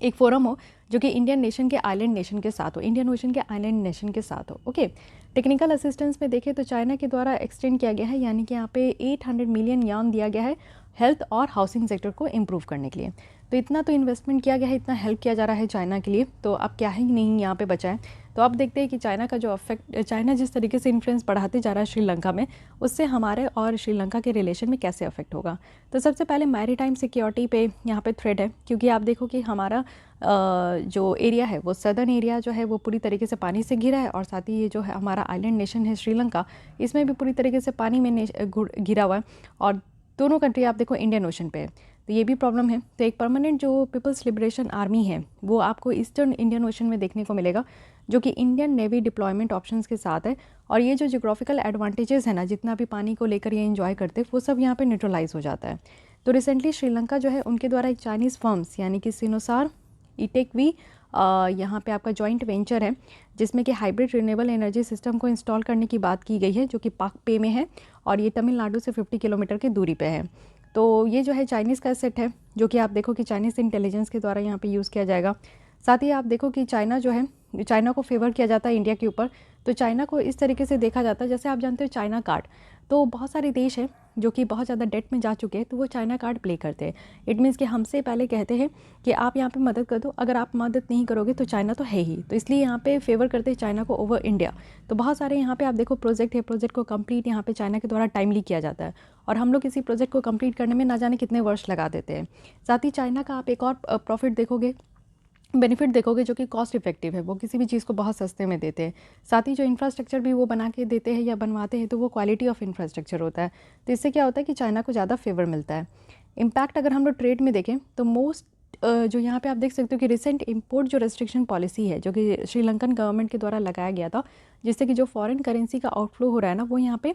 एक फोरम हो जो कि इंडियन नेशन के आइलैंड नेशन के साथ हो, इंडियन ओशन के आइलैंड नेशन के साथ हो। ओके, टेक्निकल असिस्टेंस में देखें तो चाइना के द्वारा एक्सटेंड किया गया है, यानी कि यहाँ पे 800 मिलियन यान दिया गया है हेल्थ और हाउसिंग सेक्टर को इम्प्रूव करने के लिए। तो इतना तो इन्वेस्टमेंट किया गया है, इतना हेल्प किया जा रहा है चाइना के लिए, तो अब क्या ही नहीं यहाँ पे बचा है। तो अब देखते हैं कि चाइना का जो अफेक्ट, चाइना जिस तरीके से इन्फ्लुएंस बढ़ाते जा रहा है श्रीलंका में, उससे हमारे और श्रीलंका के रिलेशन में कैसे अफेक्ट होगा। तो सबसे पहले मैरीटाइम सिक्योरिटी पे यहाँ पे थ्रेट है, क्योंकि आप देखो कि हमारा जो एरिया है वो सदर्न एरिया जो है वो पूरी तरीके से पानी से घिरा है, और साथ ही ये जो है हमारा आइलैंड नेशन है श्रीलंका, इसमें भी पूरी तरीके से पानी में घिरा हुआ है, और दोनों कंट्री आप देखो इंडियन ओशन पे है, तो ये भी प्रॉब्लम है। तो एक परमानेंट जो पीपल्स लिबरेशन आर्मी है वो आपको ईस्टर्न इंडियन ओशन में देखने को मिलेगा, जो कि इंडियन नेवी डिप्लॉयमेंट ऑप्शंस के साथ है। और ये जो जियोग्राफिकल एडवांटेजेस है ना, जितना भी पानी को लेकर ये एंजॉय करते हैं, वो सब यहाँ पे न्यूट्रलाइज हो जाता है। तो रिसेंटली श्रीलंका जो है उनके द्वारा एक चाइनीज़ फर्म्स यानी कि सिनोसार इटेकवी यहाँ पे आपका जॉइंट वेंचर है, जिसमें कि हाइब्रिड रिन्यूएबल एनर्जी सिस्टम को इंस्टॉल करने की बात की गई है, जो कि पाक पे में है, और ये तमिलनाडु से 50 किलोमीटर की दूरी पे है। तो ये जो है चाइनीज़ का एसेट है, जो कि आप देखो कि चाइनीज़ इंटेलिजेंस के द्वारा यहाँ पे यूज़ किया जाएगा। साथ ही आप देखो कि चाइना जो है, चाइना को फेवर किया जाता है इंडिया के ऊपर। तो चाइना को इस तरीके से देखा जाता है, जैसे आप जानते हो चाइना कार्ड, तो बहुत सारे देश हैं जो कि बहुत ज़्यादा डेट में जा चुके हैं, तो वो चाइना कार्ड प्ले करते हैं। इट मीन्स कि हमसे पहले कहते हैं कि आप यहाँ पे मदद कर दो, अगर आप मदद नहीं करोगे तो चाइना तो है ही, तो इसलिए यहाँ पे फेवर करते हैं चाइना को ओवर इंडिया। तो बहुत सारे यहाँ पे आप देखो प्रोजेक्ट है, प्रोजेक्ट को कंप्लीट यहाँ पे चाइना के द्वारा टाइमली किया जाता है, और हम लोग किसी प्रोजेक्ट को कंप्लीट करने में ना जाने कितने वर्ष लगा देते हैं। साथ ही चाइना का आप एक और प्रॉफिट देखोगे, बेनिफिट देखोगे, जो कि कॉस्ट इफेक्टिव है, वो किसी भी चीज़ को बहुत सस्ते में देते हैं। साथ ही जो इंफ्रास्ट्रक्चर भी वो बना के देते हैं या बनवाते हैं, तो वो क्वालिटी ऑफ इंफ्रास्ट्रक्चर होता है। तो इससे क्या होता है कि चाइना को ज़्यादा फेवर मिलता है। इम्पैक्ट अगर हम लोग ट्रेड में देखें तो मोस्ट जो यहाँ पे आप देख सकते हो कि रिसेंट इंपोर्ट जो रेस्ट्रिक्शन पॉलिसी है, जो कि श्रीलंकन गवर्नमेंट के द्वारा लगाया गया था, जिससे कि जो फॉरेन करेंसी का आउटफ्लो हो रहा है ना, वो यहाँ पे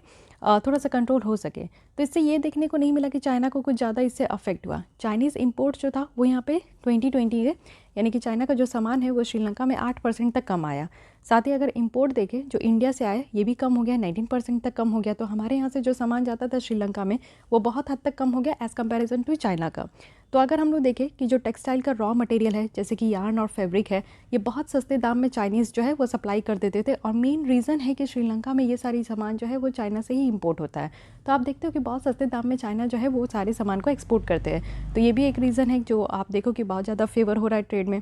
थोड़ा सा कंट्रोल हो सके। तो इससे ये देखने को नहीं मिला कि चाइना को कुछ ज़्यादा इससे अफेक्ट हुआ। चाइनीज़ इंपोर्ट जो था वो यहाँ पे 2020 है, यानी कि चाइना का जो सामान है वो श्रीलंका में 8% तक कम आया। साथ ही अगर इंपोर्ट देखें जो इंडिया से आया, ये भी कम हो गया, 19% तक कम हो गया। तो हमारे यहाँ से जो सामान जाता था श्रीलंका में, वो बहुत हद तक कम हो गया एज़ कम्पेरिजन टू चाइना का। तो अगर हम लोग देखें कि जो टेक्सटाइल का रॉ मटेरियल है, जैसे कि यार्न और फैब्रिक है, ये बहुत सस्ते दाम में चाइनीज़ जो है वो सप्लाई कर देते थे, और मेन रीज़न है कि श्रीलंका में ये सारी सामान जो है वो चाइना से ही इंपोर्ट होता है। तो आप देखते हो कि बहुत सस्ते दाम में चाइना जो है वो सारे सामान को एक्सपोर्ट करते हैं। तो ये भी एक रीज़न है जो आप देखो कि बहुत ज़्यादा फेवर हो रहा है ट्रेड में।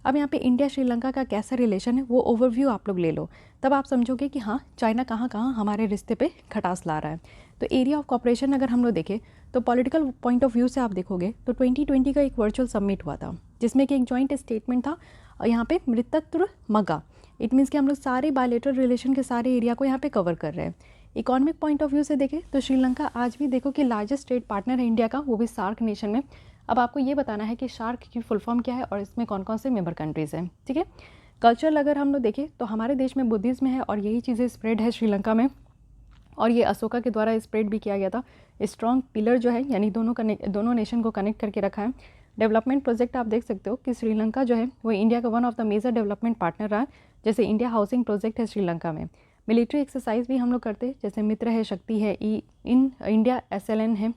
अब यहाँ पे इंडिया श्रीलंका का कैसा रिलेशन है वो ओवरव्यू आप लोग ले लो, तब आप समझोगे कि हाँ चाइना कहाँ कहाँ हमारे रिश्ते पे खटास ला रहा है। तो एरिया ऑफ कॉपरेशन अगर हम लोग देखें तो पॉलिटिकल पॉइंट ऑफ व्यू से आप देखोगे तो 2020 का एक वर्चुअल समिट हुआ था, जिसमें कि एक जॉइंट स्टेटमेंट था यहाँ पे मृतत्व मगा। इट मीन्स कि हम लोग सारे बायलैटरल रिलेशन के सारे एरिया को यहाँ पे कवर कर रहे हैं। इकोनॉमिक पॉइंट ऑफ व्यू से देखें तो श्रीलंका आज भी देखो कि लार्जेस्ट ट्रेड पार्टनर है इंडिया का, वो भी सार्क नेशन में। अब आपको ये बताना है कि सार्क की फुल फॉर्म क्या है और इसमें कौन कौन से मेंबर कंट्रीज़ हैं, ठीक है। कल्चर अगर हम लोग देखें तो हमारे देश में बुद्धिज़्म है, और यही चीज़ें स्प्रेड है श्रीलंका में, और ये अशोका के द्वारा स्प्रेड भी किया गया था। स्ट्रॉन्ग पिलर जो है, यानी दोनों नेशन को कनेक्ट करके रखा है। डेवलपमेंट प्रोजेक्ट आप देख सकते हो कि श्रीलंका जो है वो इंडिया का one of the major development partner रहा है, जैसे इंडिया हाउसिंग प्रोजेक्ट है श्रीलंका में। मिलिट्री एक्सरसाइज भी हम लोग करते हैं, जैसे मित्र है, शक्ति है, इन इंडिया SLN है।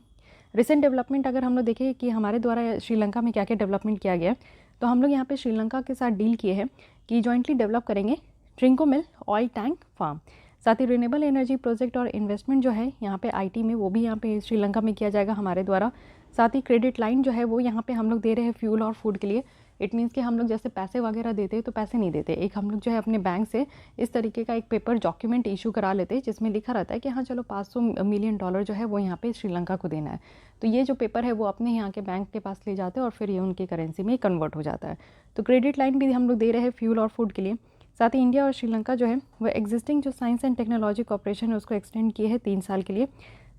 रिसेंट डेवलपमेंट अगर हम लोग देखें कि हमारे द्वारा श्रीलंका में क्या क्या डेवलपमेंट किया गया, तो हम लोग यहाँ पे श्रीलंका के साथ डील किए हैं कि जॉइंटली डेवलप करेंगे ट्रिंको मिल ऑयल टैंक फार्म, साथ ही रिन्यूएबल एनर्जी प्रोजेक्ट और इन्वेस्टमेंट जो है यहाँ पे आईटी में वो भी यहाँ पे श्रीलंका में किया जाएगा हमारे द्वारा। साथ ही क्रेडिट लाइन जो है वो यहाँ पे हम लोग दे रहे हैं फ्यूल और फूड के लिए। इट मीन्स कि हम लोग जैसे पैसे वगैरह देते हैं तो पैसे नहीं देते, एक हम लोग जो है अपने बैंक से इस तरीके का एक पेपर डॉक्यूमेंट इशू करा लेते हैं जिसमें लिखा रहता है कि हाँ चलो $500 मिलियन जो है वो यहाँ पे श्रीलंका को देना है। तो ये जो पेपर है वो अपने यहाँ के बैंक के पास ले जाते हैं और फिर ये उनकी करेंसी में कन्वर्ट हो जाता है। तो क्रेडिट लाइन भी हम लोग दे रहे हैं फ्यूल और फूड के लिए। साथ ही इंडिया और श्रीलंका जो है वो एग्जिस्टिंग जो साइंस एंड टेक्नोलॉजी कॉपरेशन है उसको एक्सटेंड किए हैं 3 साल के लिए।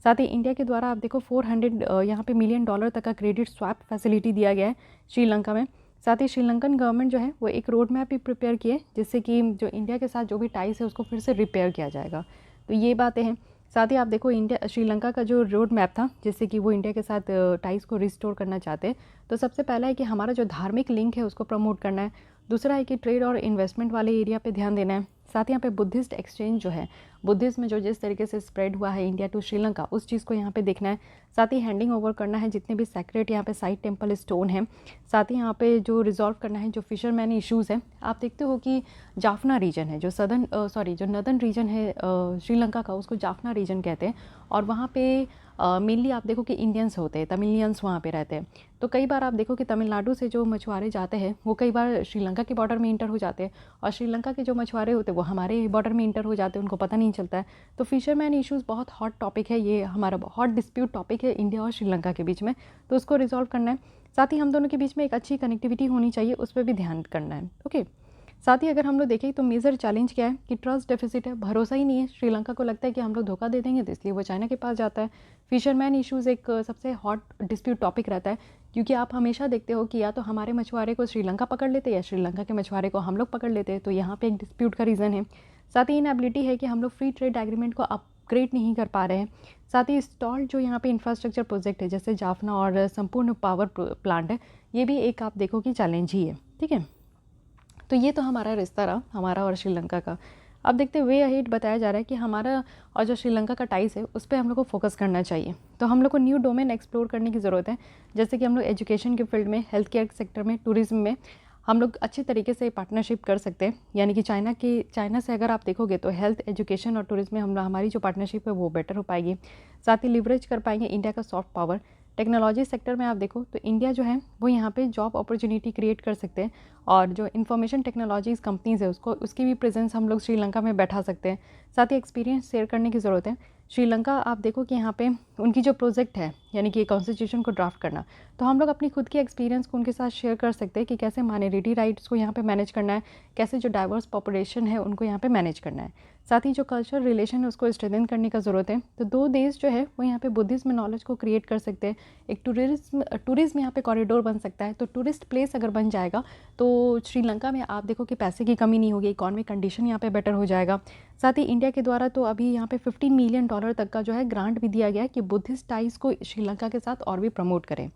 साथ ही इंडिया के द्वारा आप देखो $400 यहाँ पे मिलियन तक का क्रेडिट स्वैप फैसिलिटी दिया गया है श्रीलंका में। साथ ही श्रीलंकन गवर्नमेंट जो है वो एक रोड मैप भी प्रिपेयर किए जिससे कि जो इंडिया के साथ जो भी टाइस है उसको फिर से रिपेयर किया जाएगा। तो ये बातें हैं। साथ ही आप देखो इंडिया श्रीलंका का जो रोड मैप था जिससे कि वो इंडिया के साथ टाइस को रिस्टोर करना चाहते हैं। तो सबसे पहला है कि हमारा जो धार्मिक लिंक है उसको प्रमोट करना है। दूसरा है कि ट्रेड और इन्वेस्टमेंट वाले एरिया पे ध्यान देना है। साथ ही यहाँ पे बुद्धिस्ट एक्सचेंज जो है बुद्धिज्म में जो जिस तरीके से स्प्रेड हुआ है इंडिया टू श्रीलंका उस चीज़ को यहाँ पे देखना है। साथ ही हैंडिंग ओवर करना है जितने भी सैक्रेड यहाँ पे साइट टेम्पल स्टोन है। साथ ही यहाँ पे जो रिजॉल्व करना है जो फिशरमैन इश्यूज़ है। आप देखते हो कि जाफना रीजन है जो जो नदर्न रीजन है श्रीलंका का उसको जाफना रीजन कहते हैं और वहाँ पे मेनली आप देखो कि इंडियंस होते हैं, तमिलियंस वहाँ पे रहते हैं। तो कई बार आप देखो कि तमिलनाडु से जो मछुआरे जाते हैं वो कई बार श्रीलंका के बॉर्डर में इंटर हो जाते हैं और श्रीलंका के जो मछुआरे होते हैं वो हमारे बॉर्डर में इंटर हो जाते हैं, उनको पता नहीं चलता है। तो फिशरमैन इश्यूज़ बहुत हॉट टॉपिक है, ये हमारा हॉट डिस्प्यूट टॉपिक है इंडिया और श्रीलंका के बीच में, तो उसको रिजॉल्व करना है। साथ ही हम दोनों के बीच में एक अच्छी कनेक्टिविटी होनी चाहिए, उस पर भी ध्यान करना है। ओके, साथ ही अगर हम लोग देखें तो मेजर चैलेंज क्या है कि ट्रस्ट डेफिसिट है, भरोसा ही नहीं है। श्रीलंका को लगता है कि हम लोग धोखा दे देंगे तो इसलिए वो चाइना के पास जाता है। फिशरमैन इश्यूज़ एक सबसे हॉट डिस्प्यूट टॉपिक रहता है क्योंकि आप हमेशा देखते हो कि या तो हमारे मछुआरे को श्रीलंका पकड़ लेते या श्रीलंका के मछुआरे को हम लोग पकड़ लेते हैं, तो यहाँ पे एक डिस्प्यूट का रीज़न है। साथ ही इनएबिलिटी है कि हम लोग फ्री ट्रेड एग्रीमेंट को अपग्रेड नहीं कर पा रहे हैं। साथ ही स्टॉल जो यहाँ पे इंफ्रास्ट्रक्चर प्रोजेक्ट है जैसे जाफना और संपूर्ण पावर प्लांट है, ये भी एक आप देखो कि चैलेंज ही है। ठीक है, तो ये तो हमारा रिश्ता रहा हमारा और श्रीलंका का। अब देखते वे अहेड बताया जा रहा है कि हमारा और जो श्रीलंका का टाइस है उस पर हम लोग को फोकस करना चाहिए। तो हम लोग को न्यू डोमेन एक्सप्लोर करने की ज़रूरत है, जैसे कि हम लोग एजुकेशन के फील्ड में, हेल्थ केयर सेक्टर में, टूरिज्म में हम लोग अच्छे तरीके से पार्टनरशिप कर सकते हैं। यानी कि चाइना से अगर आप देखोगे तो हेल्थ, एजुकेशन और टूरिज्म में हमारी जो पार्टनरशिप है वो बेटर हो पाएगी। साथ ही लिवरेज कर पाएंगे इंडिया का सॉफ्ट पावर। टेक्नोलॉजी सेक्टर में आप देखो तो इंडिया जो है वो यहाँ पे जॉब अपॉर्चुनिटी क्रिएट कर सकते हैं और जो इन्फॉर्मेशन टेक्नोलॉजीज़ कंपनीज़ है उसकी भी प्रेजेंस हम लोग श्रीलंका में बैठा सकते हैं। साथ ही एक्सपीरियंस शेयर करने की ज़रूरत है। श्रीलंका आप देखो कि यहाँ पे उनकी जो प्रोजेक्ट है यानी कि कॉन्स्टिट्यूशन को ड्राफ्ट करना, तो हम लोग अपनी खुद की एक्सपीरियंस को उनके साथ शेयर कर सकते हैं कि कैसे माइनॉरिटी राइट्स को यहाँ पे मैनेज करना है, कैसे जो डाइवर्स पॉपुलेशन है उनको यहाँ पे मैनेज करना है। साथ ही जो कल्चरल रिलेशन है उसको स्ट्रेंथन करने का ज़रूरत है। तो दो देश जो है वो यहाँ पे बुद्धिज्म नॉलेज को क्रिएट कर सकते हैं। एक टूरिज्म यहाँ पे कॉरिडोर बन सकता है। तो टूरिस्ट प्लेस अगर बन जाएगा तो श्रीलंका में आप देखो कि पैसे की कमी नहीं होगी, इकॉनमिक कंडीशन यहाँ पे बेटर हो जाएगा। साथ ही इंडिया के द्वारा तो अभी यहाँ पे $15 मिलियन तक का जो है ग्रांट भी दिया गया है कि बुद्धिस्ट टाइज को श्रीलंका के साथ और भी प्रमोट करें।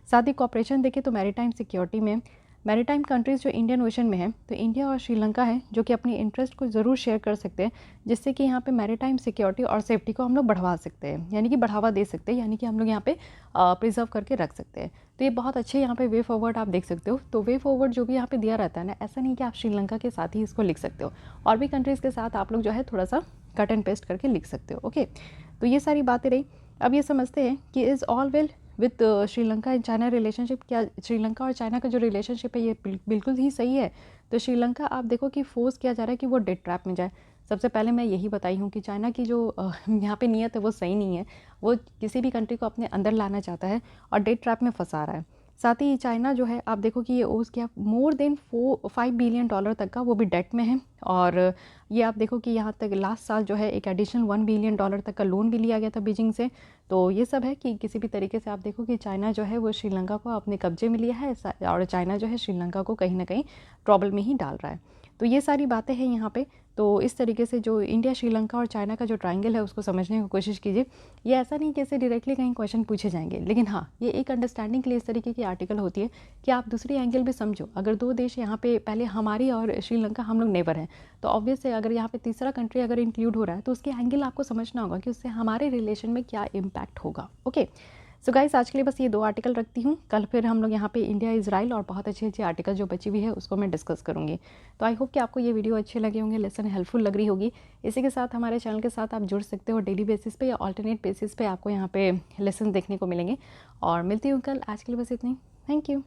साथ ही कॉपरेशन देखें तो मैरीटाइम सिक्योरिटी में, मैरीटाइम कंट्रीज़ जो इंडियन ओशन में है तो इंडिया और श्रीलंका है जो कि अपनी इंटरेस्ट को ज़रूर शेयर कर सकते हैं, जिससे कि यहाँ पे मैरीटाइम सिक्योरिटी और सेफ्टी को हम लोग बढ़वा सकते हैं, यानी कि बढ़ावा दे सकते हैं, यानी कि हम लोग यहाँ पे प्रिजर्व करके रख सकते हैं। तो ये बहुत अच्छे यहाँ पे वे फॉरवर्ड आप देख सकते हो। तो वे फॉरवर्ड जो भी यहाँ पे दिया रहता है ना, ऐसा नहीं कि आप श्रीलंका के साथ ही इसको लिख सकते हो, और भी कंट्रीज़ के साथ आप लोग जो है थोड़ा सा कट एंड पेस्ट करके लिख सकते हो। ओके, तो ये सारी बातें रही। अब ये समझते हैं कि is all well with Sri Lanka and China relationship. क्या श्रीलंका और चाइना का जो रिलेशनशिप है ये बिल्कुल ही सही है? तो श्रीलंका आप देखो कि फोर्स किया जा रहा है कि वो डेट ट्रैप में जाए। सबसे पहले मैं यही बताई हूँ कि चाइना की जो यहाँ पे नीयत है वो सही नहीं है, वो किसी भी कंट्री को अपने अंदर लाना चाहता है और डेट ट्रैप में फंसा रहा है। साथ ही चाइना जो है आप देखो कि ये ओस किया मोर देन $5 बिलियन तक का, वो भी डेट में है। और ये आप देखो कि यहाँ तक लास्ट साल जो है एक एडिशनल $1 बिलियन तक का लोन भी लिया गया था बीजिंग से। तो ये सब है कि किसी भी तरीके से आप देखो कि चाइना जो है वो श्रीलंका को अपने कब्जे में लिया है और चाइना जो है श्रीलंका को कहीं ना कहीं प्रॉब्लम में ही डाल रहा है। तो ये सारी बातें हैं यहाँ पे। तो इस तरीके से जो इंडिया, श्रीलंका और चाइना का जो ट्रायंगल है उसको समझने की कोशिश कीजिए। ये ऐसा नहीं कि ऐसे डायरेक्टली कहीं क्वेश्चन पूछे जाएंगे, लेकिन हाँ ये एक अंडरस्टैंडिंग के लिए इस तरीके की आर्टिकल होती है कि आप दूसरी एंगल भी समझो। अगर दो देश यहाँ पे पहले हमारी और श्रीलंका हम लोग नेबर हैं, तो ऑब्वियस है अगर यहाँ पे तीसरा कंट्री अगर इंक्लूड हो रहा है तो उसके एंगल आपको समझना होगा कि उससे हमारे रिलेशन में क्या इम्पैक्ट होगा। ओके, सो गाइस आज के लिए बस ये 2 आर्टिकल रखती हूँ। कल फिर हम लोग यहाँ पे इंडिया इजराइल और बहुत अच्छे अच्छे आर्टिकल जो बची हुई है उसको मैं डिस्कस करूँगी। तो आई होप कि आपको ये वीडियो अच्छे लगे होंगे, लेसन हेल्पफुल लग रही होगी। इसी के साथ हमारे चैनल के साथ आप जुड़ सकते हो डेली बेसिस पे या अल्टरनेट बेसिस पे आपको यहाँ पे लेसन देखने को मिलेंगे। और मिलती हूँ कल, आज के लिए बस इतनी। Thank you.